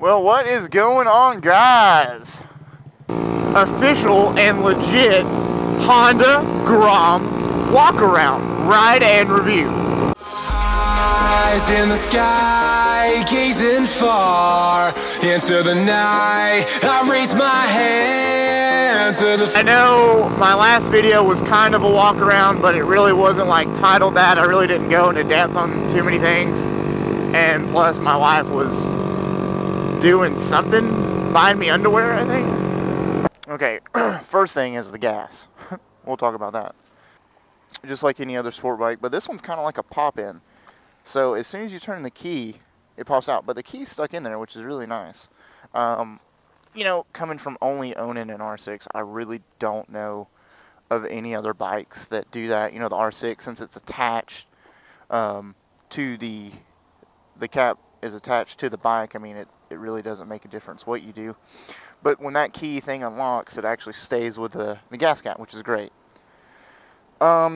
Well, what is going on, guys? Official and legit Honda Grom walk around, ride and review. Eyes in the sky, gazing far into the night. I raise my hand to the. I know my last video was kind of a walk around, but it really wasn't like titled that. I really didn't go into depth on too many things, and plus my wife was doing something, buying me underwear, I think. Okay, first thing is the gas. We'll talk about that. Just like any other sport bike, but this one's kind of like a pop-in. So as soon as you turn the key, it pops out, but the key's stuck in there, which is really nice. You know, coming from only owning an R6, I really don't know of any other bikes that do that. You know, the R6, since it's attached to the cap is attached to the bike, I mean, it really doesn't make a difference what you do. But when that key thing unlocks, it actually stays with the gas cap, which is great.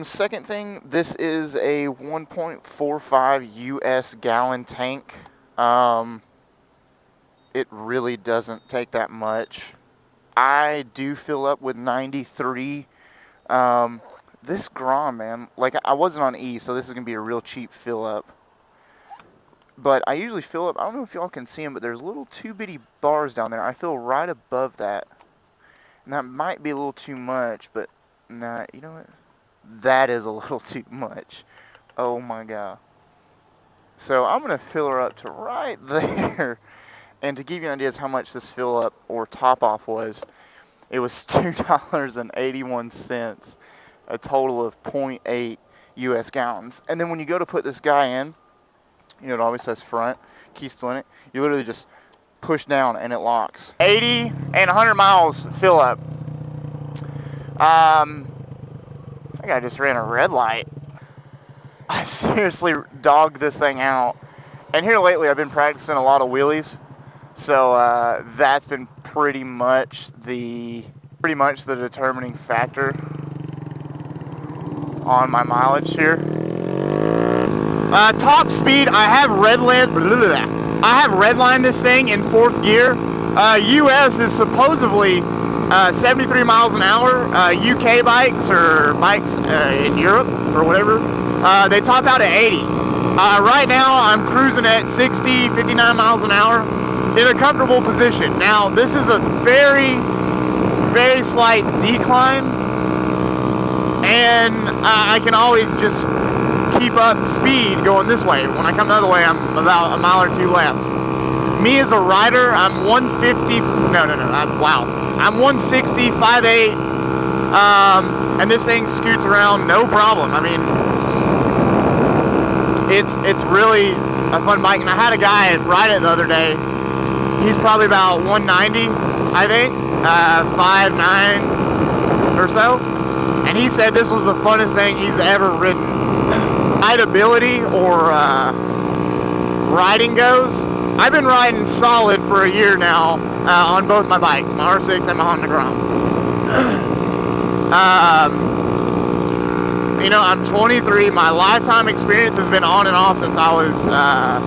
Second thing, this is a 1.45 US gallon tank. It really doesn't take that much. I do fill up with 93. This Grom, man, like I wasn't on E, so this is going to be a real cheap fill up. But I usually fill up, I don't know if y'all can see them, but there's little 2 bitty bars down there. I fill right above that. And that might be a little too much, but nah, you know what? That is a little too much. Oh my god. So I'm going to fill her up to right there. And to give you an idea of how much this fill up or top off was, it was $2.81, a total of 0.8 US gallons. And then when you go to put this guy in, you know, it always says front, key's still in it. You literally just push down and it locks. 80 and 100 miles fill up. I think I just ran a red light. I seriously dogged this thing out. And here lately I've been practicing a lot of wheelies. So that's been pretty much the determining factor on my mileage here. Top speed, I have redlined this thing in 4th gear. US is supposedly 73 miles an hour. UK bikes or bikes in Europe or whatever, they top out at 80. Right now I'm cruising at 60, 59 miles an hour in a comfortable position. Now this is a very, very slight decline, and I can always just keep up speed going this way. When I come the other way, I'm about a mile or 2 less. Me as a rider, I'm 150, I'm 160, 5'8", and this thing scoots around no problem. I mean, it's really a fun bike, and I had a guy ride it the other day. He's probably about 190, I think, 5'9" or so, and he said this was the funnest thing he's ever ridden. Rideability or riding goes, I've been riding solid for a year now on both my bikes, my R6 and my Honda Grom. You know, I'm 23. My lifetime experience has been on and off since I was, I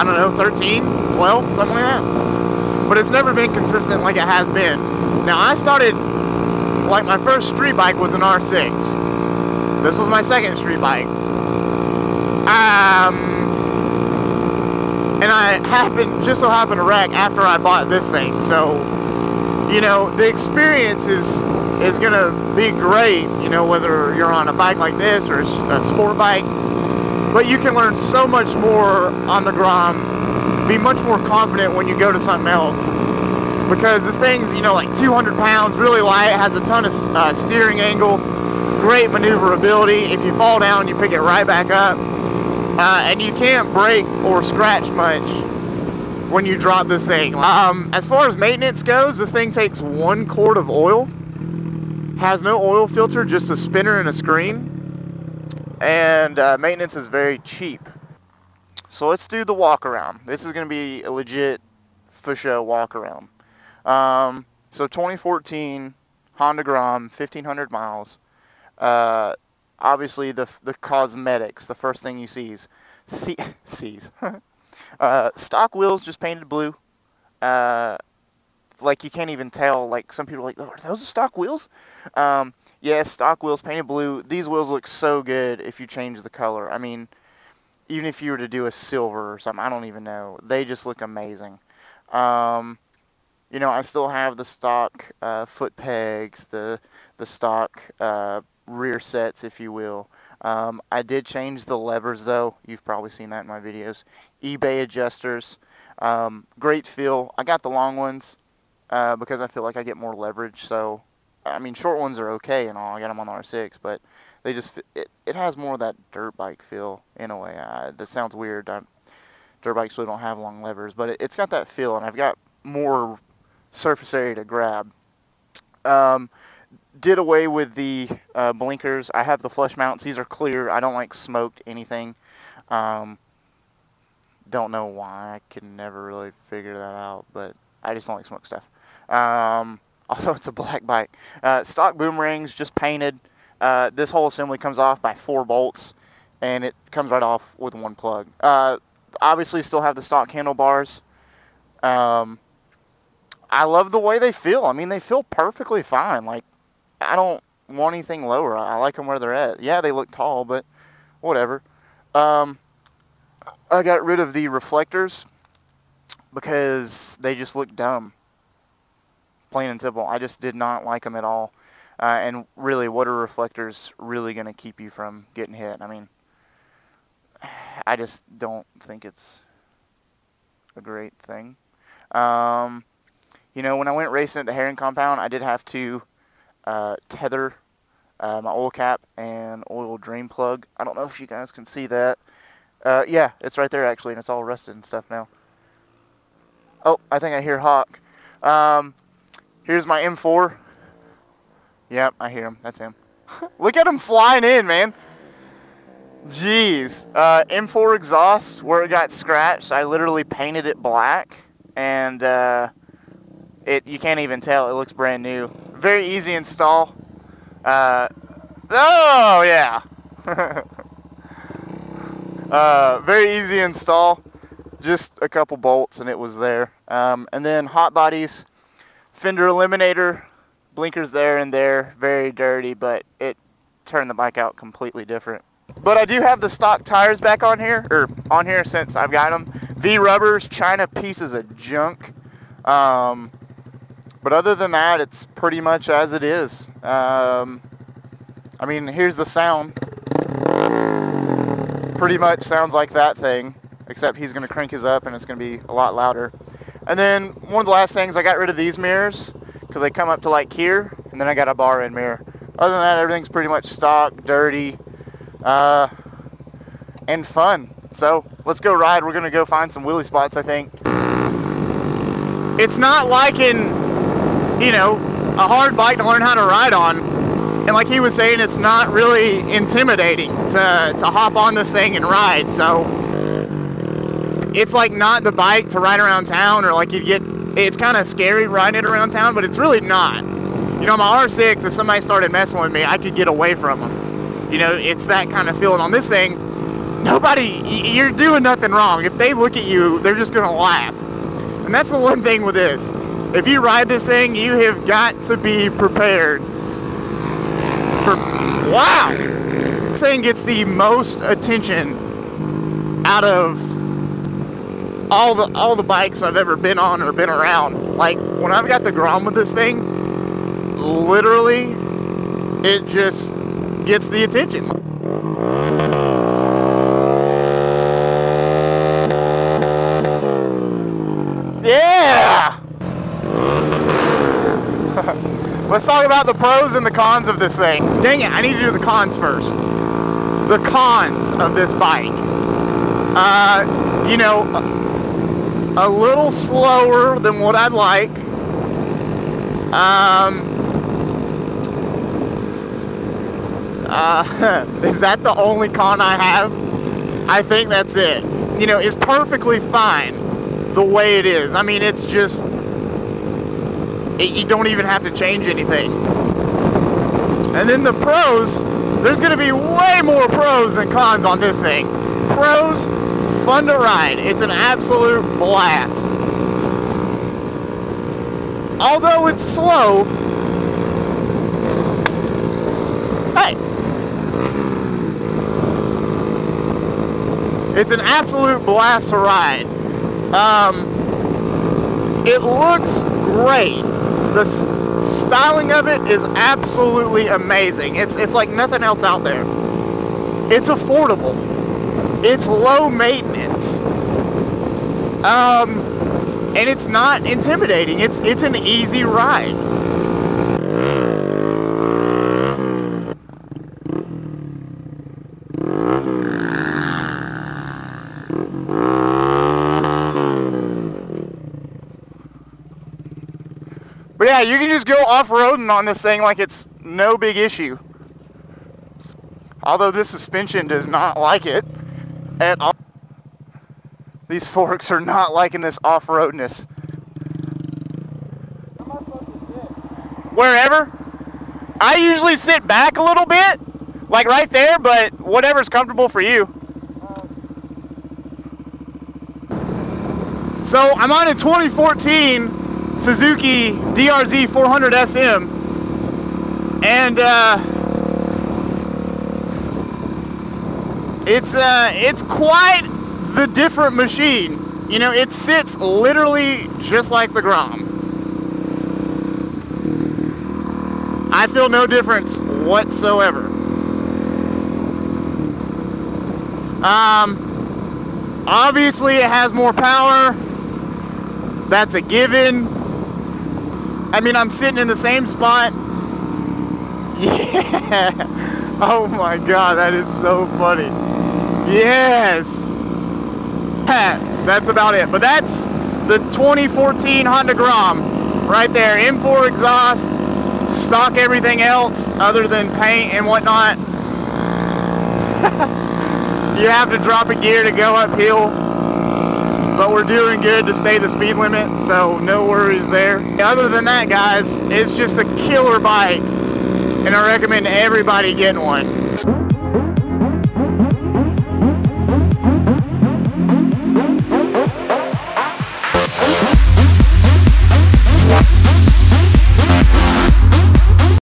don't know, 13, 12, something like that. But it's never been consistent like it has been. Now, I started, like my first street bike was an R6. This was my second street bike. And I just so happened to wreck after I bought this thing. So, you know, the experience is gonna be great, you know, whether you're on a bike like this or a sport bike. But you can learn so much more on the Grom, be much more confident when you go to something else. Because this thing's, you know, like 200 pounds, really light, has a ton of steering angle, great maneuverability. If you fall down, you pick it right back up. And you can't break or scratch much when you drop this thing. As far as maintenance goes, this thing takes 1 quart of oil. Has no oil filter, just a spinner and a screen. And maintenance is very cheap. So let's do the walk around. This is going to be a legit for show walk around. So 2014 Honda Grom, 1,500 miles. Obviously the cosmetics, the first thing you sees. Stock wheels just painted blue. Like you can't even tell. Like some people are like, oh, are those stock wheels? Yeah, stock wheels painted blue. These wheels look so good if you change the color. I mean, even if you were to do a silver or something, I don't even know. They just look amazing. You know, I still have the stock foot pegs, the stock rear sets, if you will. I did change the levers, though. You've probably seen that in my videos. eBay adjusters. Great feel. I got the long ones because I feel like I get more leverage. So, I mean, short ones are okay and all. I got them on the R6, but they just it has more of that dirt bike feel in a way. That sounds weird. Dirt bikes really don't have long levers, but it's got that feel, and I've got more surface area to grab. Did away with the blinkers. I have the flush mounts. These are clear. I don't like smoked anything. Don't know why. I can never really figure that out, but I just don't like smoked stuff. Although it's a black bike. Stock boomerangs, just painted. This whole assembly comes off by 4 bolts, and it comes right off with 1 plug. Obviously, still have the stock handlebars. I love the way they feel. I mean, they feel perfectly fine. Like, I don't want anything lower. I like them where they're at. Yeah, they look tall, but whatever. I got rid of the reflectors because they just look dumb. Plain and simple. I just did not like them at all. And really, what are reflectors really going to keep you from getting hit? I mean, I just don't think it's a great thing. You know, when I went racing at the Herring compound, I did have to tether my oil cap and oil drain plug. I don't know if you guys can see that. Yeah, it's right there actually, and it's all rusted and stuff now. Oh, I think I hear Hawk. Here's my M4. Yep, I hear him. That's him. Look at him flying in, man. Jeez. M4 exhaust, where it got scratched, I literally painted it black, and you can't even tell. It looks brand new. Very easy install. Oh, yeah. Very easy install. Just a couple bolts, and it was there. And then hot bodies, fender eliminator, blinkers there and there. Very dirty, but it turned the bike out completely different. But I do have the stock tires back on here, since I've got them. V-rubbers, China pieces of junk. But other than that, it's pretty much as it is. I mean, here's the sound. Pretty much sounds like that thing, except he's going to crank his up and it's going to be a lot louder. And then one of the last things, I got rid of these mirrors because they come up to like here, and then I got a bar end mirror. Other than that, everything's pretty much stock, dirty, and fun. So let's go ride. We're going to go find some wheelie spots, I think. It's not like you know, a hard bike to learn how to ride on. And like he was saying, it's not really intimidating to hop on this thing and ride. So it's like not the bike to ride around town, or like it's kind of scary riding it around town, but it's really not. You know, my R6, if somebody started messing with me, I could get away from them. You know, it's that kind of feeling. On this thing, you're doing nothing wrong. If they look at you, they're just going to laugh. And that's the one thing with this. If you ride this thing, you have got to be prepared for, wow! This thing gets the most attention out of all the bikes I've ever been on or been around. Like, when I've got the Grom with this thing, literally, it just gets the attention. Yeah! Let's talk about the pros and the cons of this thing. Dang it, I need to do the cons first. The cons of this bike. You know, a little slower than what I'd like. Is that the only con I have? I think that's it. You know, it's perfectly fine the way it is. I mean, it's just, you don't even have to change anything. And then the pros, there's going to be way more pros than cons on this thing. Pros, fun to ride. It's an absolute blast. Although it's slow, hey, it's an absolute blast to ride. It looks great. The styling of it is absolutely amazing. It's like nothing else out there. It's affordable. It's low maintenance. And it's not intimidating. It's an easy ride. But yeah, you can just go off-roading on this thing like it's no big issue. Although this suspension does not like it at all. These forks are not liking this off-roadness. How am I supposed to sit? Wherever. I usually sit back a little bit, like right there, but whatever's comfortable for you. So I'm on a 2014 Suzuki DRZ 400 SM, and it's quite the different machine. You know, it sits literally just like the Grom. I feel no difference whatsoever. Obviously it has more power. That's a given. I mean, I'm sitting in the same spot. Yeah. Oh my God, that is so funny. Yes. That's about it. But that's the 2014 Honda Grom right there. M4 exhaust, stock everything else other than paint and whatnot. You have to drop a gear to go uphill, but we're doing good to stay the speed limit, so no worries there. Other than that, guys, it's just a killer bike, and I recommend everybody getting one.